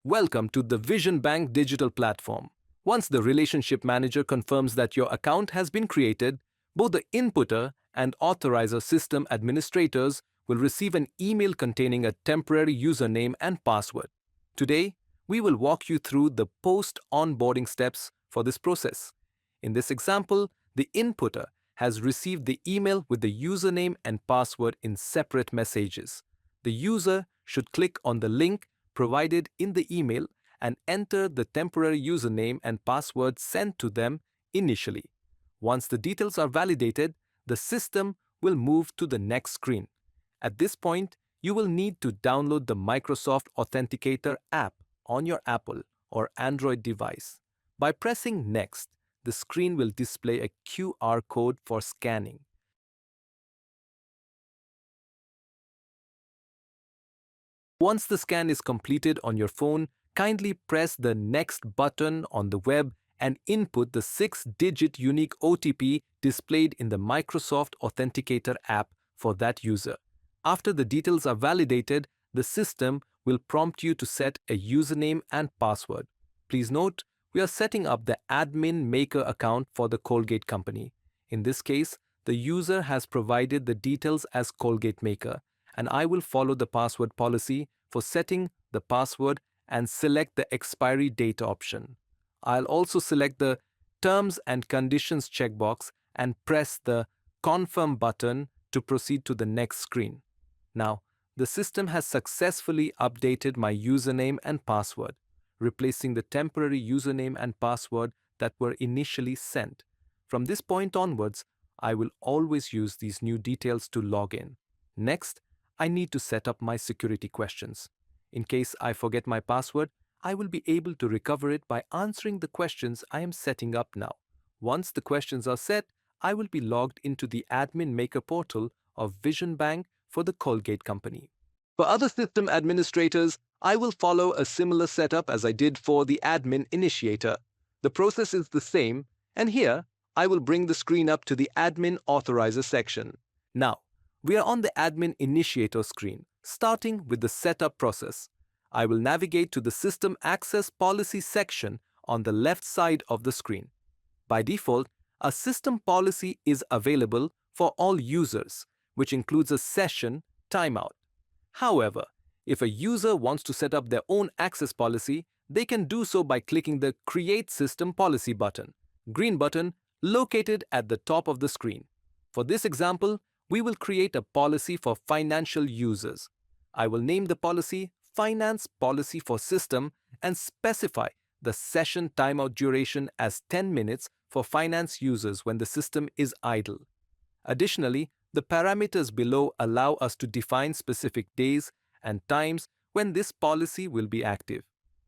Welcome to the Vision Bank digital platform. Once the relationship manager confirms that your account has been created, both the inputter and authorizer system administrators will receive an email containing a temporary username and password. Today, we will walk you through the post-onboarding steps for this process. In this example, the inputter has received the email with the username and password in separate messages. The user should click on the link provided in the email and enter the temporary username and password sent to them initially. Once the details are validated, the system will move to the next screen. At this point, you will need to download the Microsoft Authenticator app on your Apple or Android device. By pressing Next, the screen will display a QR code for scanning. Once the scan is completed on your phone, kindly press the Next button on the web and input the 6-digit unique OTP displayed in the Microsoft Authenticator app for that user. After the details are validated, the system will prompt you to set a username and password. Please note, we are setting up the admin maker account for the Colgate company. In this case, the user has provided the details as Colgate Maker, and I will follow the password policy for setting the password and select the expiry date option. I'll also select the Terms and Conditions checkbox and press the Confirm button to proceed to the next screen. Now, the system has successfully updated my username and password, replacing the temporary username and password that were initially sent. From this point onwards, I will always use these new details to log in. Next, I need to set up my security questions. In case I forget my password, I will be able to recover it by answering the questions I am setting up now. Once the questions are set, I will be logged into the Admin Maker portal of Vision Bank for the Colgate company. For other system administrators, I will follow a similar setup as I did for the Admin Initiator. The process is the same, and here I will bring the screen up to the Admin Authorizer section. Now, we are on the Admin Initiator screen, starting with the setup process. I will navigate to the System Access Policy section on the left side of the screen. By default, a system policy is available for all users, which includes a session timeout. However, if a user wants to set up their own access policy, they can do so by clicking the Create System Policy button, green button located at the top of the screen. For this example, we will create a policy for financial users. I will name the policy Finance Policy for System and specify the session timeout duration as 10 minutes for finance users when the system is idle. Additionally, the parameters below allow us to define specific days and times when this policy will be active.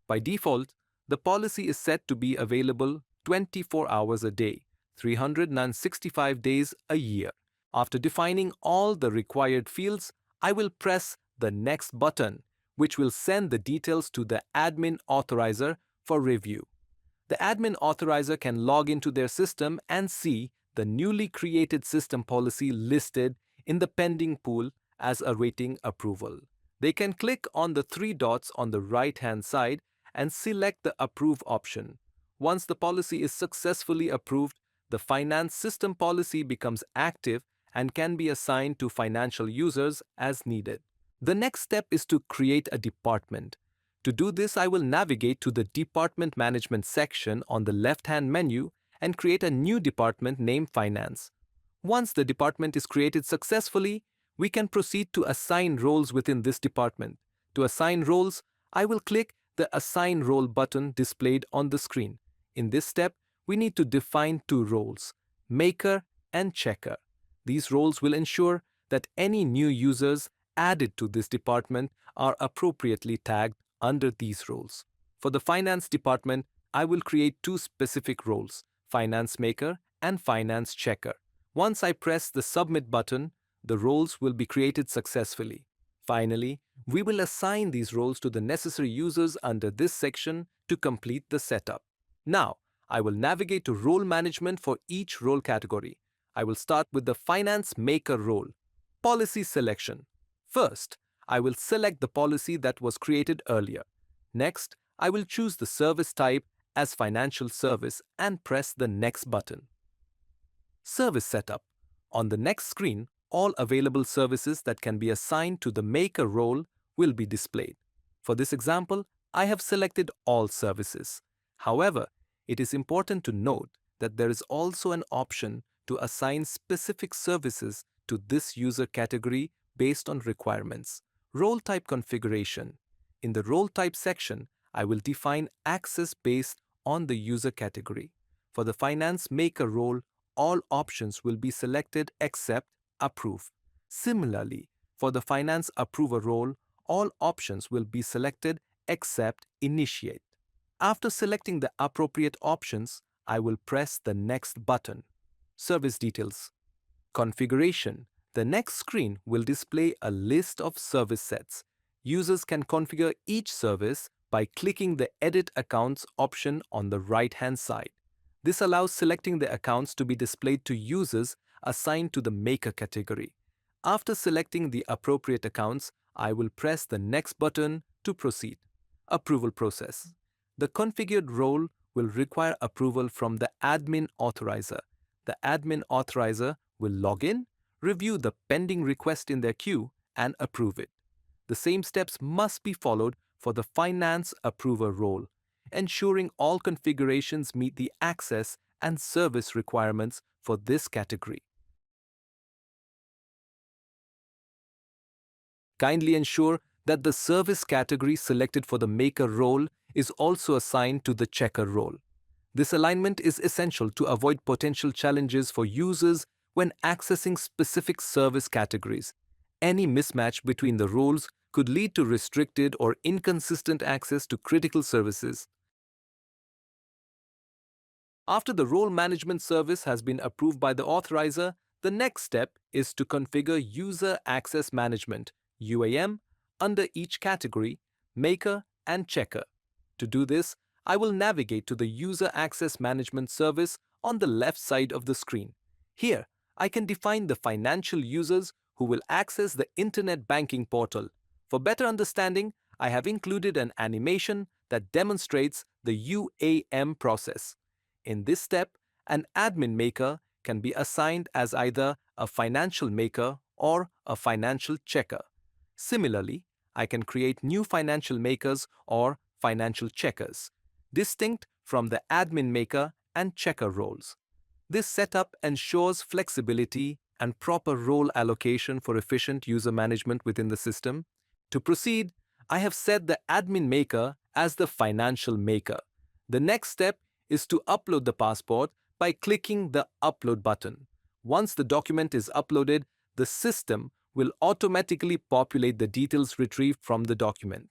By default, the policy is set to be available 24 hours a day, 365 days a year. After defining all the required fields, I will press the Next button, which will send the details to the Admin Authorizer for review. The Admin Authorizer can log into their system and see the newly created system policy listed in the pending pool as awaiting approval. They can click on the 3 dots on the right-hand side and select the Approve option. Once the policy is successfully approved, the finance system policy becomes active and can be assigned to financial users as needed. The next step is to create a department. To do this, I will navigate to the Department Management section on the left-hand menu and create a new department named Finance. Once the department is created successfully, we can proceed to assign roles within this department. To assign roles, I will click the Assign Role button displayed on the screen. In this step, we need to define 2 roles, Maker and Checker. These roles will ensure that any new users added to this department are appropriately tagged under these roles. For the Finance department, I will create 2 specific roles, Finance Maker and Finance Checker. Once I press the Submit button, the roles will be created successfully. Finally, we will assign these roles to the necessary users under this section to complete the setup. Now, I will navigate to Role Management for each role category. I will start with the Finance Maker role. Policy Selection. First, I will select the policy that was created earlier. Next, I will choose the service type as financial service and press the Next button. Service setup. On the next screen, all available services that can be assigned to the maker role will be displayed. For this example, I have selected all services. However, it is important to note that there is also an option to assign specific services to this user category based on requirements. Role type configuration. In the role type section, I will define access based on the user category. For the finance maker role, all options will be selected except Approve. Similarly, for the finance approver role, all options will be selected except Initiate. After selecting the appropriate options, I will press the Next button. Service details. Configuration. The next screen will display a list of service sets. Users can configure each service by clicking the Edit Accounts option on the right-hand side. This allows selecting the accounts to be displayed to users assigned to the Maker category. After selecting the appropriate accounts, I will press the Next button to proceed. Approval process. The configured role will require approval from the admin authorizer. The admin authorizer will log in, review the pending request in their queue, and approve it. The same steps must be followed for the finance approver role, ensuring all configurations meet the access and service requirements for this category. Kindly ensure that the service category selected for the maker role is also assigned to the checker role. This alignment is essential to avoid potential challenges for users when accessing specific service categories. Any mismatch between the roles could lead to restricted or inconsistent access to critical services. After the role management service has been approved by the authorizer, the next step is to configure User Access Management (UAM) under each category, Maker and Checker. To do this, I will navigate to the User Access Management service on the left side of the screen. Here, I can define the financial users who will access the Internet Banking portal. For better understanding, I have included an animation that demonstrates the UAM process. In this step, an admin maker can be assigned as either a financial maker or a financial checker. Similarly, I can create new financial makers or financial checkers, distinct from the admin maker and checker roles. This setup ensures flexibility and proper role allocation for efficient user management within the system. To proceed, I have set the admin maker as the financial maker. The next step is to upload the passport by clicking the Upload button. Once the document is uploaded, the system will automatically populate the details retrieved from the document.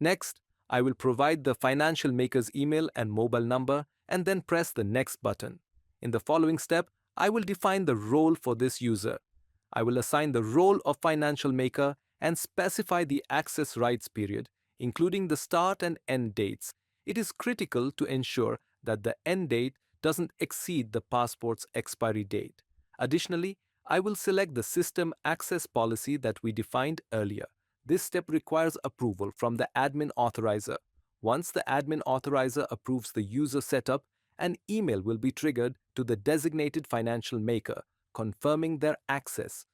Next, I will provide the financial maker's email and mobile number and then press the Next button. In the following step, I will define the role for this user. I will assign the role of financial maker and specify the access rights period, including the start and end dates. It is critical to ensure that the end date doesn't exceed the passport's expiry date. Additionally, I will select the system access policy that we defined earlier. This step requires approval from the admin authorizer. Once the admin authorizer approves the user setup, an email will be triggered to the designated financial maker, confirming their access.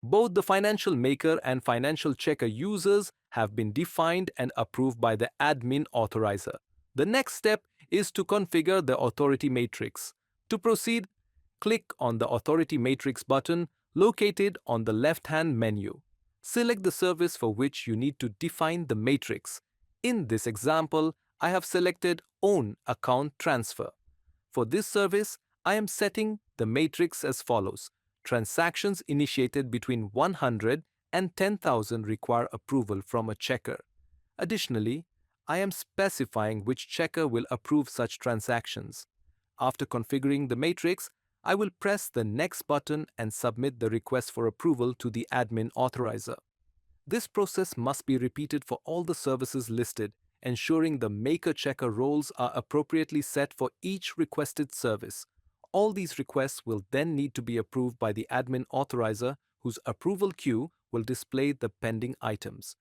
Both the financial maker and financial checker users have been defined and approved by the admin authorizer. The next step is to configure the authority matrix. To proceed, click on the authority matrix button located on the left-hand menu. Select the service for which you need to define the matrix. In this example, I have selected Own Account Transfer. For this service, I am setting the matrix as follows. Transactions initiated between 100 and 10,000 require approval from a checker. Additionally, I am specifying which checker will approve such transactions. After configuring the matrix, I will press the Next button and submit the request for approval to the admin authorizer. This process must be repeated for all the services listed, ensuring the maker-checker roles are appropriately set for each requested service. All these requests will then need to be approved by the admin authorizer, whose approval queue will display the pending items.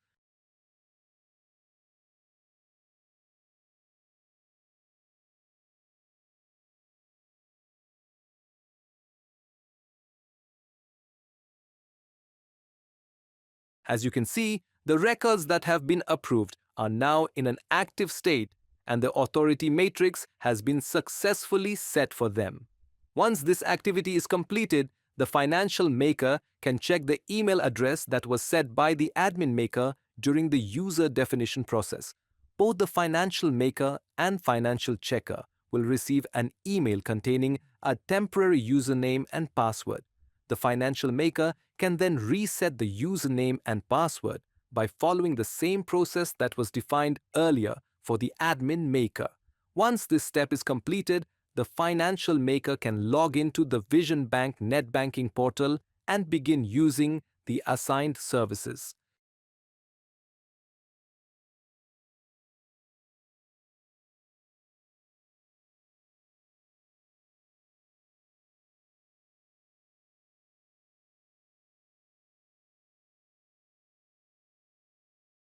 As you can see, the records that have been approved are now in an active state and the authority matrix has been successfully set for them. Once this activity is completed, the financial maker can check the email address that was set by the admin maker during the user definition process. Both the financial maker and financial checker will receive an email containing a temporary username and password. The financial maker can then reset the username and password by following the same process that was defined earlier for the admin maker. Once this step is completed, the financial maker can log into the Vision Bank net banking portal and begin using the assigned services.